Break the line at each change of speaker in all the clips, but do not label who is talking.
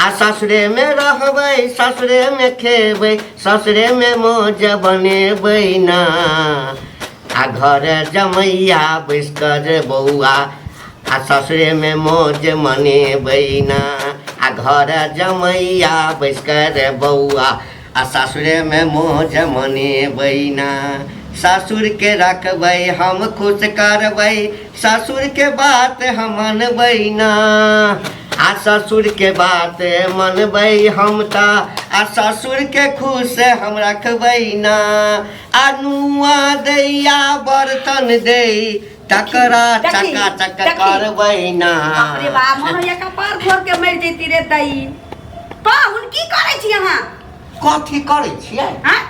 आ ससुरे में रहबै ससुरे में खेबै ससुरे में मौज बनेबै ना आ घर जमैया बैस कर बौआ आ ससुरे में मौज मनेबै ना आ घर जमैया बैस कर बौआ आ ससुरे में मौज मनेबै ना ससुर के रखबै हम खुश करबै ससुर के बात हम मनबै ना आ ससुर के बात मनबै हम ता आ ससुर के खुश हम रखबै ना आ नुआ दैया बर्तन दे टकरा चका चक करबै ना
अरे बा मोहरिया का पार घोर के मर जैती रे दई पाहुन की करै छी अहाँ
कथी करै छियै
हां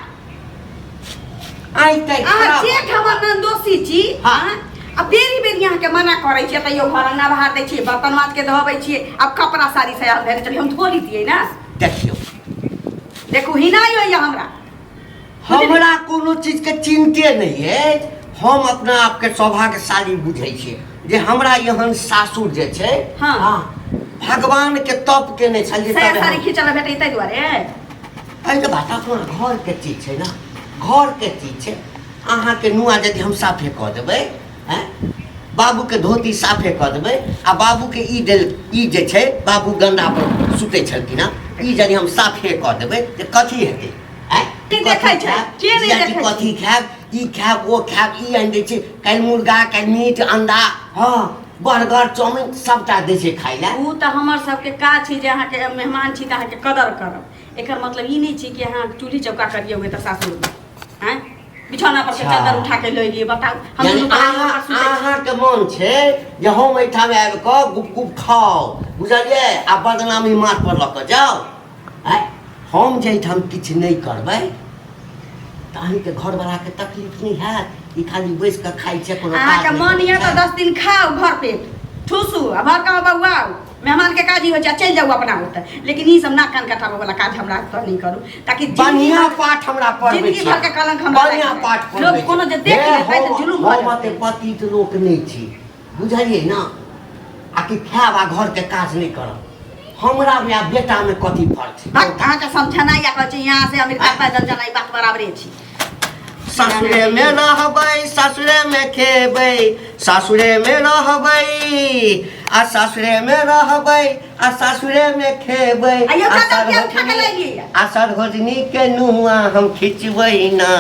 आइ तै
अहाँ जेठ हमर नंदोसी छी
हां
अब बेरी बेरी यहाँ के मना करे छियै तैयो घर अंगना बहार दै छियै बर्तन माज के धोबै छियै अब कपड़ा साड़ी से भेज चली हम धो लीतियै ना
देखियो
देखू हिनाई होइया
हमरा कोनो चीज के चिंते नहीं है हम अपना आप के सौभाग्यशाली बुझै छियै जे हमरा एहन सासुर जे छै
हां
भगवान के तप के नहीं छल जे
साड़ी खींचल भेटै तै दुआरे
अरे बात अपना घर के चीज छै ना घर के चीज छै अहाँ के नुआ यदि हम साफे कऽ देबै बाबू के धोती साफे कऽ देबै आ बाबू के ई जे छै बाबू गंदा पर सुतै छलखिन ई यदि हम साफे कऽ देबै तऽ कथी हेतै
देखै छै के नहीं देखै
कथी खायब ई खायब ओ खायब ई आनि दै छै काल्हि मुर्गा काल्हि मीट अंडा हाँ बर्गर चाउमिन सबटा दै छै खाइ लए
उ तऽ हमर सबके काज छै जे अहाँके मेहमान छी तऽ अहाँके कदर करब एकर मतलब ई नहीं छै कि अहाँ चूल्ही चौका करिए हुए तऽ सासुर में हैं बिछौना पर से चादर उठा के ले लिए बताओ हम
अहाँ के मन छै जे हम एठाम आबि कऽ गुप गुप खाओ बुझलियै आ बदनामी माथ पर लऽ कऽ जाओ हम जे एठाम किछु नहीं करबै तऽ अहींके घरवला के तकलीफ नहीं हैत ई खाली बैस कऽ खाइ छै कोनो
अहाँके मन यऽ तऽ 10 दिन खाओ भर पेट ठूसू आ भर का बउआओ मेहमान के काज ही हो चल जाओ अपना होता लेकिन ई सब नाक कान कटावे वाला काज हमरा तो नहीं करू ताकि
बढ़िया पाठ हमरा पढ़बै
जिंदगी भर के कलंक हमरा
बढ़िया पाठ पढ़बै
लोग कोनो जे देख ले तऽ जुलूम हो
हम ते पतित लोक नहीं छी बुझलियै ना आ कि खायब आ घर के काज नहीं करब हमरा या बेटा में कथी फर्क छै
अहाँ के समझना या कहै छी यहां से अमेरिका पैदल जनाई बात बराबरे छी
ससुरे में रहबै ससुरे में खेबै ससुरे में रहबै आ ससुरे में रहबै आ ससुरे में खेबै आ सरघोजनी के नुआ हम खिचबै ना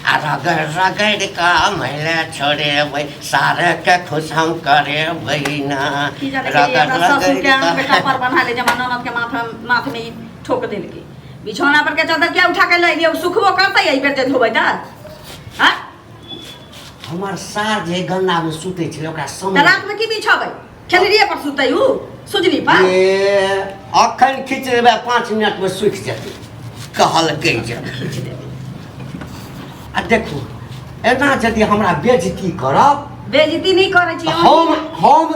आ रगड़ रगड़ का मैले छोड़ेबै सारे के खुश हम करेबै ना
रगड़ रगड़ के बेटा पर बना ले जमाना ननद के माथ में ठोक देलके बिछौना पर के चादर क्या उठा के ले लियो सुखबो करतै एहि बेर जे धोबै त हां
हमर सार जे गंगा में सुतै छै ओकरा समय
रात में की बिछाबै खेलरिए पर सुतै उ सुजनी पर
ए अखन खींच लेबै 5 मिनट में सूख जेतै कहलकै जे आ देखू एना यदि हमरा बेइज्जती करब
बेइज्जती नहीं करै छी
हम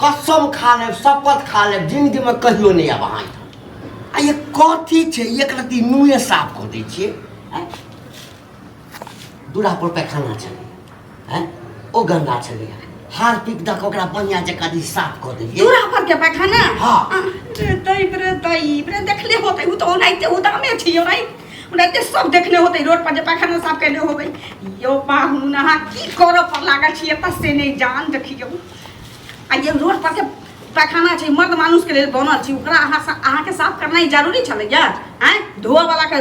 कसम खा लेब शपथ खा लेब जिंदगी में कहियो नहीं आब अहाँ आ ये कथी छै एक रत्ती नुए साफ कऽ दै छियै दूरा पर पैखाना छलै ओ गंदा छलै हार पीक दऽ ओकरा बढ़िया जकाँ साफ कऽ देलियै
दूरा पर के पैखाना
हाँ
रे तई देखले होतै उ तो ओनाइते उदामे छियो नहीं उनाइते सब देखले होतै रोड पर जे पैखाना साफ कैले होबै यो पाहुन अहाँ की करऽ पर लागल छी एतऽ से नहीं जान देखियो आ ये रोड पर के पैखाना छै मर्द मानुष के लेल बनल छी ओकरा अहाँ के साफ करना ही जरूरी छलै यार हैं धोआ वाला के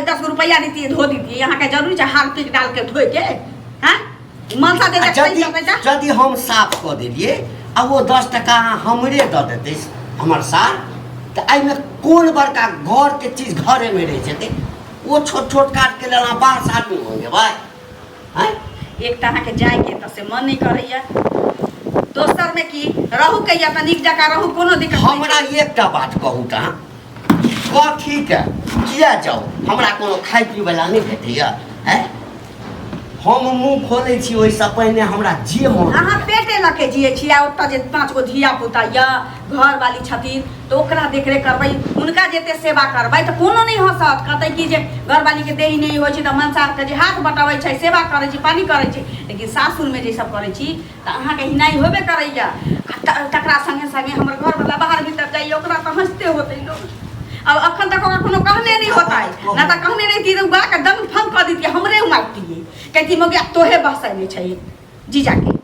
10 रुपया दीती धो दीती अहाँ के जरूरी छै हार पीक डाल के धोए के हैं मनसा दे
यदि हम साफ कऽ देलियै आ वो 10 टका हमरे दऽ देतै हमर सार तऽ एहिमे कोन बड़का घर के चीज घरे में रह जेतै वो छोट छोट काट के लेना 12 आदमी हो जेबै हैं
एक त अहाँ के जाय के त से मन नहीं करैया दोसर में की रहू के या त नीक जका रहू कोनो दिक्कत
हमरा एकटा बात कहू त कथी के किया जाऊ हमरा कोनो खाइ पी वाला नहीं भेटैया हैं हम मुंह खोलै छी ओइ से पहिने हमरा जे मन
अहाँ पेटे लके जियै छी आ ओतऽ जे 5 गो धिया पुता या घर वाली छथिन तो ओकरा देखरेख करबै उनका जेते सेवा करबै तो कोनो नहीं हंसत कहतै कि जे घर वाली के देही नहीं होइ छै त मनसार के जे हाथ बटाबै छै सेवा करै छी पानी करै छी लेकिन सासुर में जे सब करै छी त अहाँ के हिनाई होबे करैया तकरा संगे संगे हमर घर वाला बाहर भीतर जाइए ओकरा त होते लोग। अब अखन तक ओकरा कोनो कहने नहीं होता है ना, तो कहने नहीं थी तो बा के दम फन कर देती हमरे मारती है कहती मगे तोहे बहसाई नहीं चाहिए जीजा के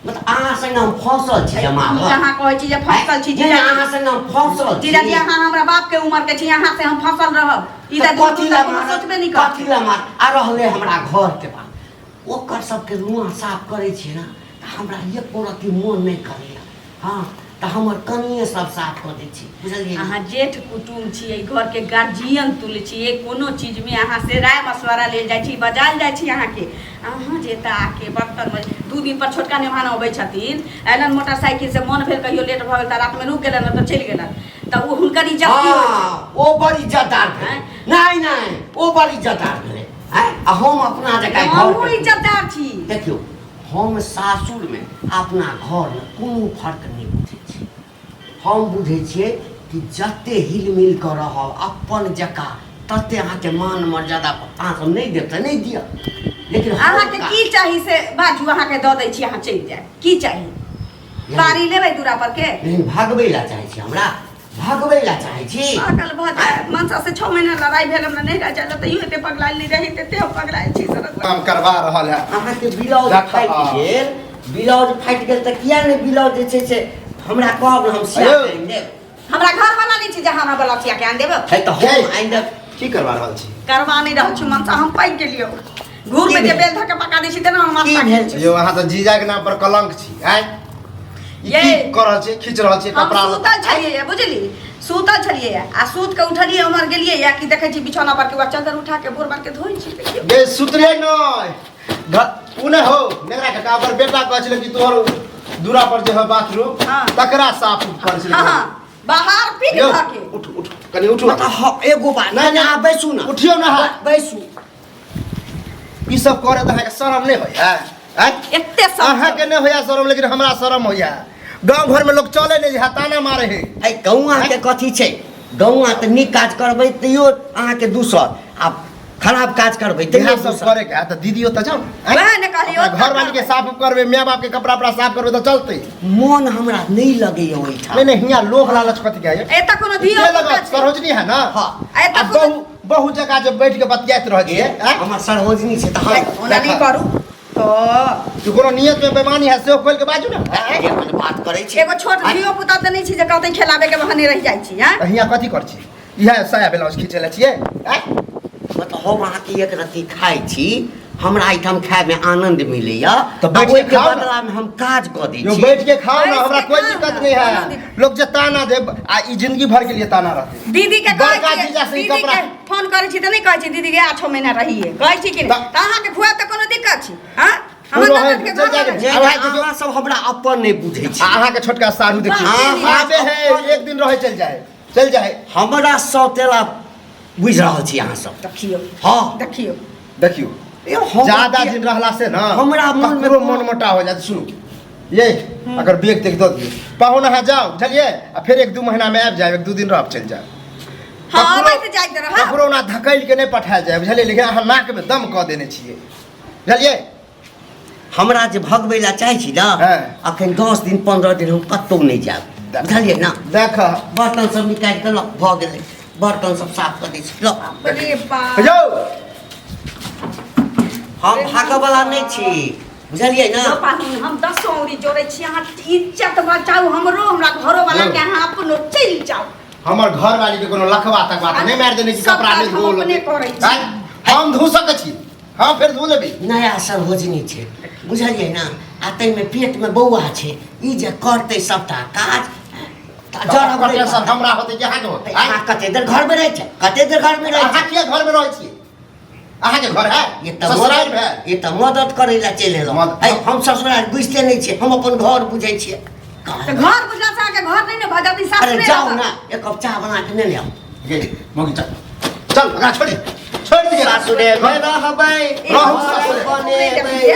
मतलब अहाँ संग हम फंसल छी जमा
यहाँ कहै छी जे फंसल छी जीजा
अहाँ संग हम फंसल
जीजा जी अहाँ हमरा बाप के उम्र के छी यहाँ से हम फंसल रहब ई त
कथी ला
सोचबे नहीं कर
कथी ला मार आ रहले हमरा घर के बात ओकर सबके रुआ साफ करे छी ना त हमरा ये पोरती मोन नहीं करेला हां त हमर कनिए सब साफ कर दै छी बुझलिए
अहाँ जेठ कुटुम छियै घर के गार्जियन तुल छियै कोनो चीज में अहाँ से राय मशवरा लेल जाइ छी बजाल जाइ छी अहाँ के अहाँ जेता आके बर्तन में 2 दिन पर छोटका मेहमान अबै छथिन एलन मोटरसाइकिल से मन भेल कहियो लेट भ गेल त रात में रुक गेलन त चलि गेलन त वो हुनकर इज्जत की होइ छै
ओ बड़ी इज्जतदार है नहीं नहीं ओ बड़ी इज्जतदार है आ हम अपना जगह घर
हम इज्जतदार छी
देखियो हम सासुर में अपना घर में कोनो फर्क नहीं बुझे छी हम बुझे छिए कि जते हिलमिल कर रहब अपन जका तते अहाँ के मान मर्यादा अहाँ सब नहीं देते नहीं दिया लेकिन
अहाँ के की चाही से बाजू अहाँ के द दै छी अहाँ चलि जाय की चाही बारी लेबै दूरा पर के
लेकिन भागबै ला चाहे छी हमरा भागबै ला चाहे छी
पागल भ जाय मनसा से 6 महीना लड़ाई भेल हमरा नहीं रह जाय त इहो एते पगलाइल नहीं रही ते पगलाइल छी सर
काम करवा रहल है
अहाँ के ब्लाउज फाटि गेल ब्लाउज फाटि गेल त किया नहीं ब्लाउज जे छै से हमरा कहब हम सिया के देब
हमरा घर वाला नहीं छी जहां हमरा ब्लाउज सिया के आन देब
है त हम आइन देब
की करवा रहल छी
करवा नहीं रहल छी मनसा हम पाइ गेलियो घूर में जे बेल धके पका दै छी तेना हम
की
माथा
भेल
खेल
यो अहाँ त जीजा के नाम पर कलंक छी आइ
ये
की कर रहल छी खींच रहल छी
हम
कपड़ा
सुतल छलिए बुझली सुतल छलिए आ सूत के उठलिए हमर गेलिए या कि देखै छी बिछौना पर के चादर उठा के बोर बार के धोइ छी देखियो
बे सुतरे नय घर उने हो नेगरा के टावर बेटा कहै छले कि तोहर दूरा पर जे है बाथरूम
हाँ।
तकरा साफ कर छले
हां बाहर पीक
यो
धके
उठ उठ कनी उठो
मतलब एगो बात
नहीं, नहीं,
अहाँ बैसू ना
उठियो ना
बैसू
ई सब करे त अहाँ के शरम नहीं होय है
एते सब
अहाँ के नहीं होया शरम लेकिन हमरा शरम होया गांव घर में लोग चले नहीं हताना मारे है
है गौआ के कथी छै गौआ त नीक काज करबै तैयो अहाँ के दूसर आ खराब काज करबै
यह
तैयो
सब करे के त दीदियो त जाओ
वह ने कहलियो
घर वाली के साफ करबे माय बाप के कपड़ा अपना साफ करबे तो चलते
मन हमरा नहीं लगैया ओइठा
नहीं नहीं हियां लोभ लालच कथी के है
एता कोनो दियो
ये लगा सरोजनी है ना
हाँ।
एता
अब बहु जगह जब बैठ के बतियात रह छिए
हमर सरोजनी छै त हम
ओना नहीं करू तो
कि कोनो नियत में बेईमानी है से खोल के बाजू ना
जे अपन बात करै छै
एगो छोट धियो पुता त नहीं छी जे कहते खेलाबे के बहाने रह जाइ छी हैं
हियां कथी कर छी इहे साया ब्लाउज खींचे ले छिए
मतलब हम अहाँ के एक रत्ती खाइ छी हमरा आइटम खाए में आनंद मिलैया
तो बैठ के
ओइ के
खाओ ना।
बदला में हम काज क दै
यो
छी
बैठ के खाओ ना
बैठ
हमरा
के
कोई
खाओ
दिक्कत
ना,
नहीं
कोनो
है
दिक्कत।
लोग जे ताना दे आ ई जिंदगी भर के लिए ताना रहते
दीदी के
बड़का
कहै
जीजा
छी
से ई
दीदी
कपड़ा
के फोन करै छी त नहीं कहै छी दीदी के 8 महीना रहिए कहै छी कि
त-
त अहाँ के खुआ त कोनो दिक्कत छी हां हमर
कोनो है,
ननद के
चल
घर
जाके
में
जे
अब अहाँ के
अहाँ सब हमरा अपन नहीं बुझै छी
अहाँ के छोटका सारू देखिए
हाँ,
आबे है एक दिन रहे चल जाए
हमरा सौतेला बुझ रहल छी अहाँ सब
देखियो
हाँ
देखियो
देखियो
ए हम
ज्यादा दिन रहला से ना
हमरा मन में
ककरो मन मोटा हो जाए सुनो ये अगर बेग देख दो दिए पाहुन अहाँ जाओ चलिए आ फिर 1-2 महीना में आबि जाए 1-2 दिन रह चल जाए
हां बैठ जाइत रह
ककरो ना धकैल के नहीं पठायल जाए बुझलिए लेकिन अहाँ नाक में दम कऽ देने छिए बुझलिए
हमरा जे भगबै ला चाहै छी ना
हाँ।
अखन 10 दिन 15 दिन हम कतौ नहीं जाब बुझलिए ना
देख
बर्तन सब निकाल के लग भ गेलै बर्तन सब साफ कर दै छी लो
अरे बाप
यौ
हम भागऽ वाला नहीं छी बुझलिए ना
पानी हम 10 औरी जोड़ै छी अहाँ इज्जत बचाऊ हमरो हमरा घरो वाला के अहाँ अपनो चल जाओ
हमर घर वाली के कोनो लखवा तक बात नहीं मार देने की
सब
कपड़ा
काज
नहीं
हम
धो
अपने करै छी।
हम धो सकै छी हाँ फिर धो लेबी
नया सरोजनी छै बुझलिए ना आ तै में पेट में बौआ छै ई जे करतै सबटा काज
जरा टेंशन हमरा होते कि अहाँ के होते
अहाँ कते देर घर में रहै छै कते देर घर में रहै
अहाँ
छै
के घर में रहै छिए अहाँ के घर है
ये त
ससुराल है
ये त मदद करै ला चलि एलहुँ
मदद-
है हम ससुराल बुझते नहीं छियै हम अपन घर बुझै छियै
त घर बुझला से के घर नहीं ने भजती
अरे
सासुरे
जाओ ना एक कप चाय बना के ले आओ
ये मगी चल अगा छोड़ दिए
सासुरे में रहबै
रहू
घर
सासुरे।
बनेबै